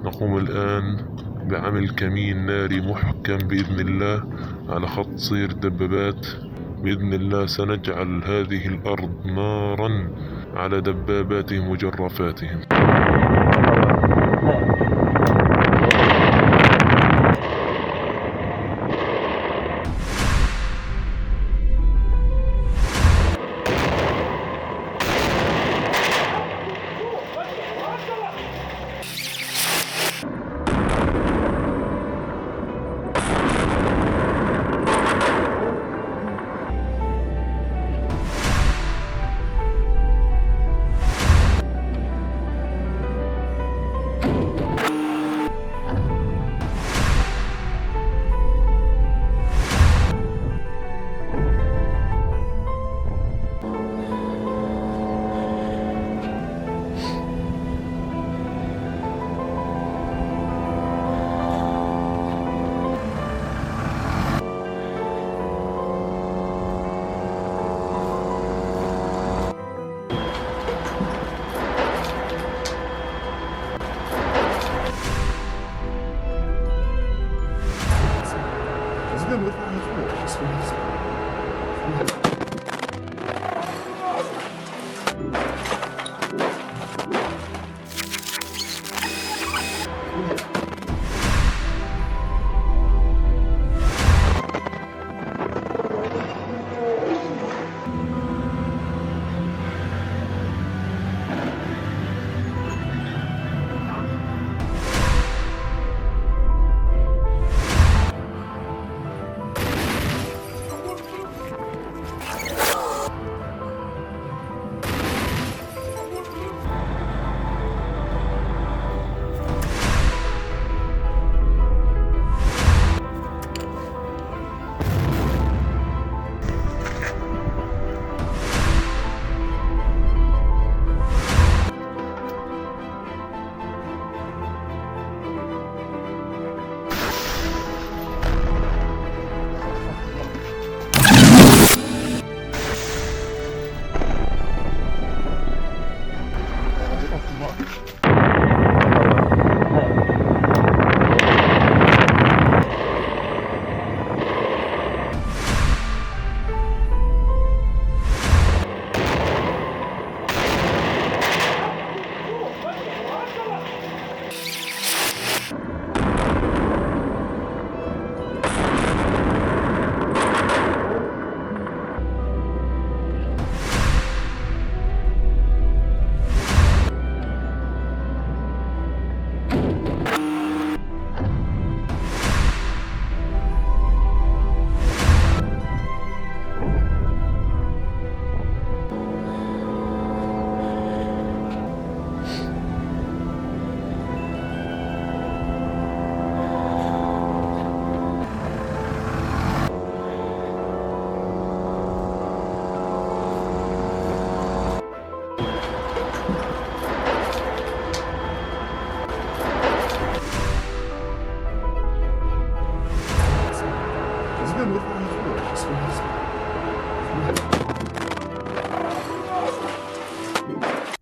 نقوم الآن بعمل كمين ناري محكم بإذن الله على خط سير دبابات. بإذن الله سنجعل هذه الأرض نارا على دباباتهم وجرافاتهم.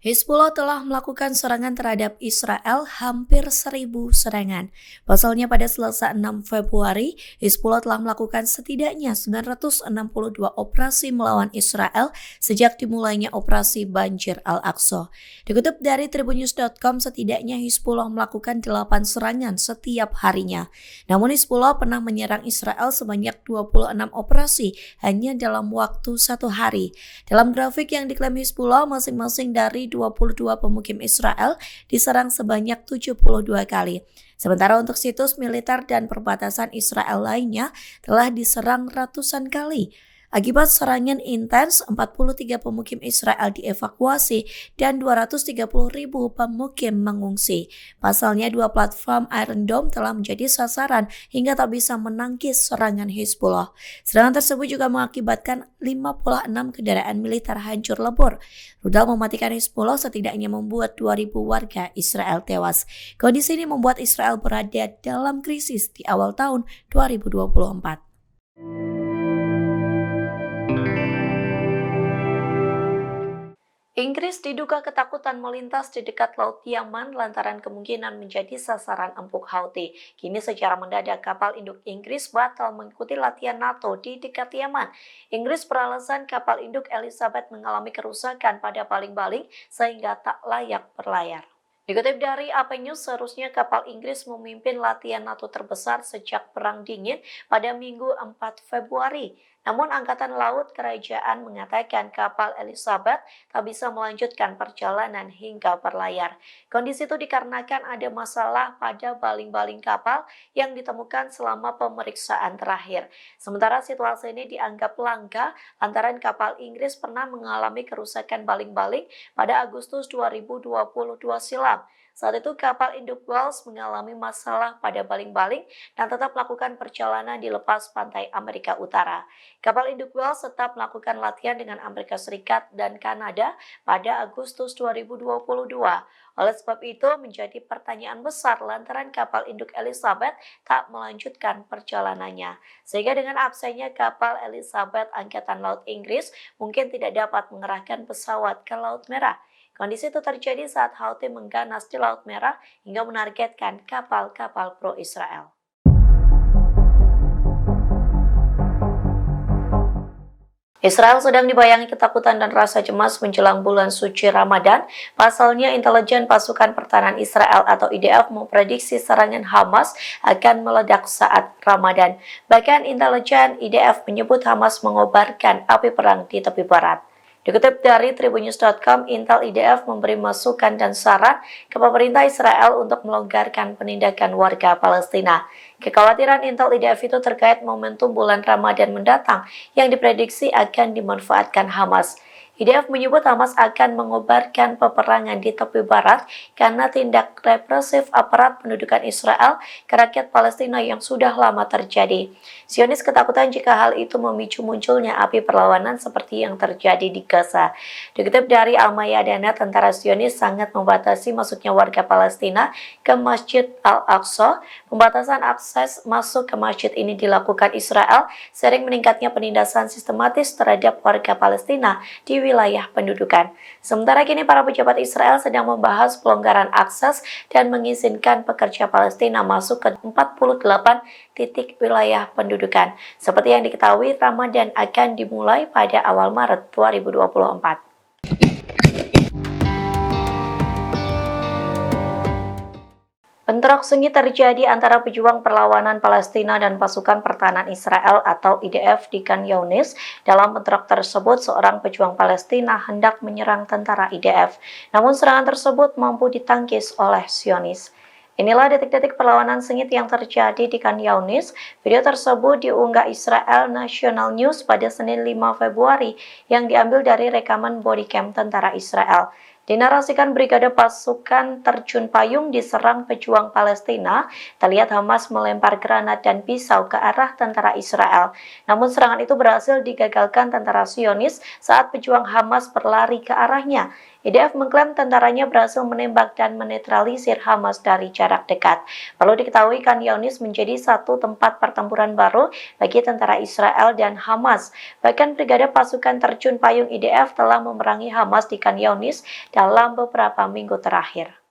Hizbullah telah melakukan serangan terhadap Israel hampir 1.000 serangan. Pasalnya pada Selasa 6 Februari, Hizbullah telah melakukan setidaknya 962 operasi melawan Israel sejak dimulainya operasi Banjir Al-Aqsa. Dikutip dari tribunnews.com, setidaknya Hizbullah melakukan 8 serangan setiap harinya. Namun Hizbullah pernah menyerang Israel sebanyak 26 operasi hanya dalam waktu 1 hari. Dalam grafik yang diklaim Hizbullah, masing-masing dari 22 pemukim Israel diserang sebanyak 72 kali. Sementara untuk situs militer dan perbatasan Israel lainnya telah diserang ratusan kali. Akibat serangan intens, 43 pemukim Israel dievakuasi dan 230.000 pemukim mengungsi. Pasalnya, 2 platform Iron Dome telah menjadi sasaran hingga tak bisa menangkis serangan Hizbullah. Serangan tersebut juga mengakibatkan 56 kendaraan militer hancur lebur. Rudal mematikan Hizbullah setidaknya membuat 2.000 warga Israel tewas. Kondisi ini membuat Israel berada dalam krisis di awal tahun 2024. Inggris diduga ketakutan melintas di dekat Laut Yaman lantaran kemungkinan menjadi sasaran empuk Houthi. Kini secara mendadak kapal induk Inggris batal mengikuti latihan NATO di dekat Yaman. Inggris beralasan kapal induk Elizabeth mengalami kerusakan pada baling-baling sehingga tak layak berlayar. Dikutip dari AP News, seharusnya kapal Inggris memimpin latihan NATO terbesar sejak Perang Dingin pada Minggu 4 Februari. Namun Angkatan Laut Kerajaan mengatakan kapal Elizabeth tak bisa melanjutkan perjalanan hingga berlayar. Kondisi itu dikarenakan ada masalah pada baling-baling kapal yang ditemukan selama pemeriksaan terakhir. Sementara situasi ini dianggap langka lantaran kapal Inggris pernah mengalami kerusakan baling-baling pada Agustus 2022 silam. Saat itu kapal induk Wales mengalami masalah pada baling-baling dan tetap melakukan perjalanan di lepas pantai Amerika Utara. Kapal induk Wales tetap melakukan latihan dengan Amerika Serikat dan Kanada pada Agustus 2022. Oleh sebab itu menjadi pertanyaan besar lantaran kapal induk Elizabeth tak melanjutkan perjalanannya. Sehingga dengan absennya kapal Elizabeth Angkatan Laut Inggris mungkin tidak dapat mengerahkan pesawat ke Laut Merah. Kondisi itu terjadi saat Houthi mengganas di Laut Merah hingga menargetkan kapal-kapal pro-Israel. Israel sedang dibayangi ketakutan dan rasa cemas menjelang bulan suci Ramadan. Pasalnya, intelijen pasukan pertahanan Israel atau IDF memprediksi serangan Hamas akan meledak saat Ramadan. Bahkan intelijen IDF menyebut Hamas mengobarkan api perang di tepi barat. Dikutip dari tribunnews.com, Intel IDF memberi masukan dan saran ke pemerintah Israel untuk melonggarkan penindakan warga Palestina. Kekhawatiran Intel IDF itu terkait momentum bulan Ramadan mendatang yang diprediksi akan dimanfaatkan Hamas. IDF menyebut Hamas akan mengobarkan peperangan di tepi barat karena tindak represif aparat pendudukan Israel ke rakyat Palestina yang sudah lama terjadi. Zionis ketakutan jika hal itu memicu munculnya api perlawanan seperti yang terjadi di Gaza. Dikutip dari Al-Mayadana, tentara Zionis sangat membatasi masuknya warga Palestina ke Masjid Al-Aqsa. Pembatasan akses masuk ke masjid ini dilakukan Israel sering meningkatnya penindasan sistematis terhadap warga Palestina di wilayah pendudukan. Sementara kini para pejabat Israel sedang membahas pelonggaran akses dan mengizinkan pekerja Palestina masuk ke 48 titik wilayah pendudukan. Seperti yang diketahui, Ramadan akan dimulai pada awal Maret 2024. Bentrok sengit terjadi antara pejuang perlawanan Palestina dan pasukan pertahanan Israel atau IDF di Khan Younis. Dalam bentrok tersebut, seorang pejuang Palestina hendak menyerang tentara IDF. Namun serangan tersebut mampu ditangkis oleh Zionis. Inilah detik-detik perlawanan sengit yang terjadi di Khan Younis. Video tersebut diunggah Israel National News pada Senin 5 Februari yang diambil dari rekaman bodycam tentara Israel. Dinarasikan brigade pasukan terjun payung diserang pejuang Palestina, terlihat Hamas melempar granat dan pisau ke arah tentara Israel. Namun serangan itu berhasil digagalkan tentara Zionis saat pejuang Hamas berlari ke arahnya. IDF mengklaim tentaranya berhasil menembak dan menetralisir Hamas dari jarak dekat. Perlu diketahui, Khan Younis menjadi satu tempat pertempuran baru bagi tentara Israel dan Hamas. Bahkan brigade pasukan terjun payung IDF telah memerangi Hamas di Khan Younis dalam beberapa minggu terakhir.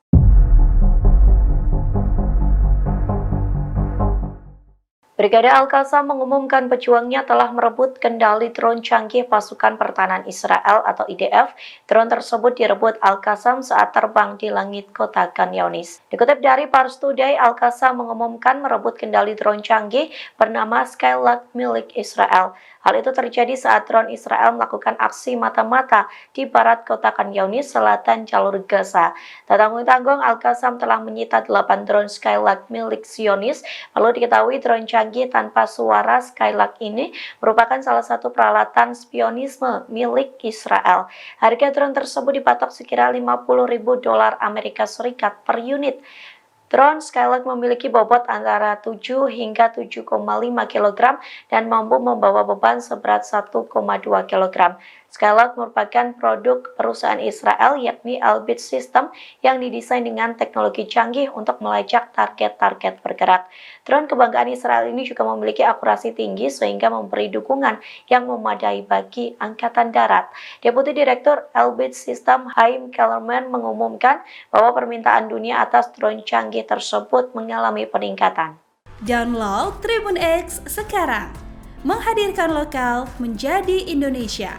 Brigade Al-Qassam mengumumkan pejuangnya telah merebut kendali drone canggih pasukan pertahanan Israel atau IDF. Drone tersebut direbut Al-Qassam saat terbang di langit kota Khan Younis. Dikutip dari Pars Today, Al-Qassam mengumumkan merebut kendali drone canggih bernama Skylark milik Israel. Hal itu terjadi saat drone Israel melakukan aksi mata-mata di barat kota Khan Younis, selatan jalur Gaza. Tak tanggung-tanggung, Al-Qassam telah menyita 8 drone Skylark milik Zionis. Perlu diketahui, drone canggih tanpa suara Skylark ini merupakan salah satu peralatan spionisme milik Israel. Harga drone tersebut dipatok sekira $50.000 Amerika Serikat per unit. Drone Skylark memiliki bobot antara 7 hingga 7,5 kg dan mampu membawa beban seberat 1,2 kg. Skylab merupakan produk perusahaan Israel yakni Elbit System yang didesain dengan teknologi canggih untuk melacak target-target bergerak. Drone kebanggaan Israel ini juga memiliki akurasi tinggi sehingga memberi dukungan yang memadai bagi Angkatan Darat. Deputi Direktur Elbit System Haim Kellerman mengumumkan bahwa permintaan dunia atas drone canggih tersebut mengalami peningkatan. Download Tribun X sekarang, menghadirkan lokal menjadi Indonesia.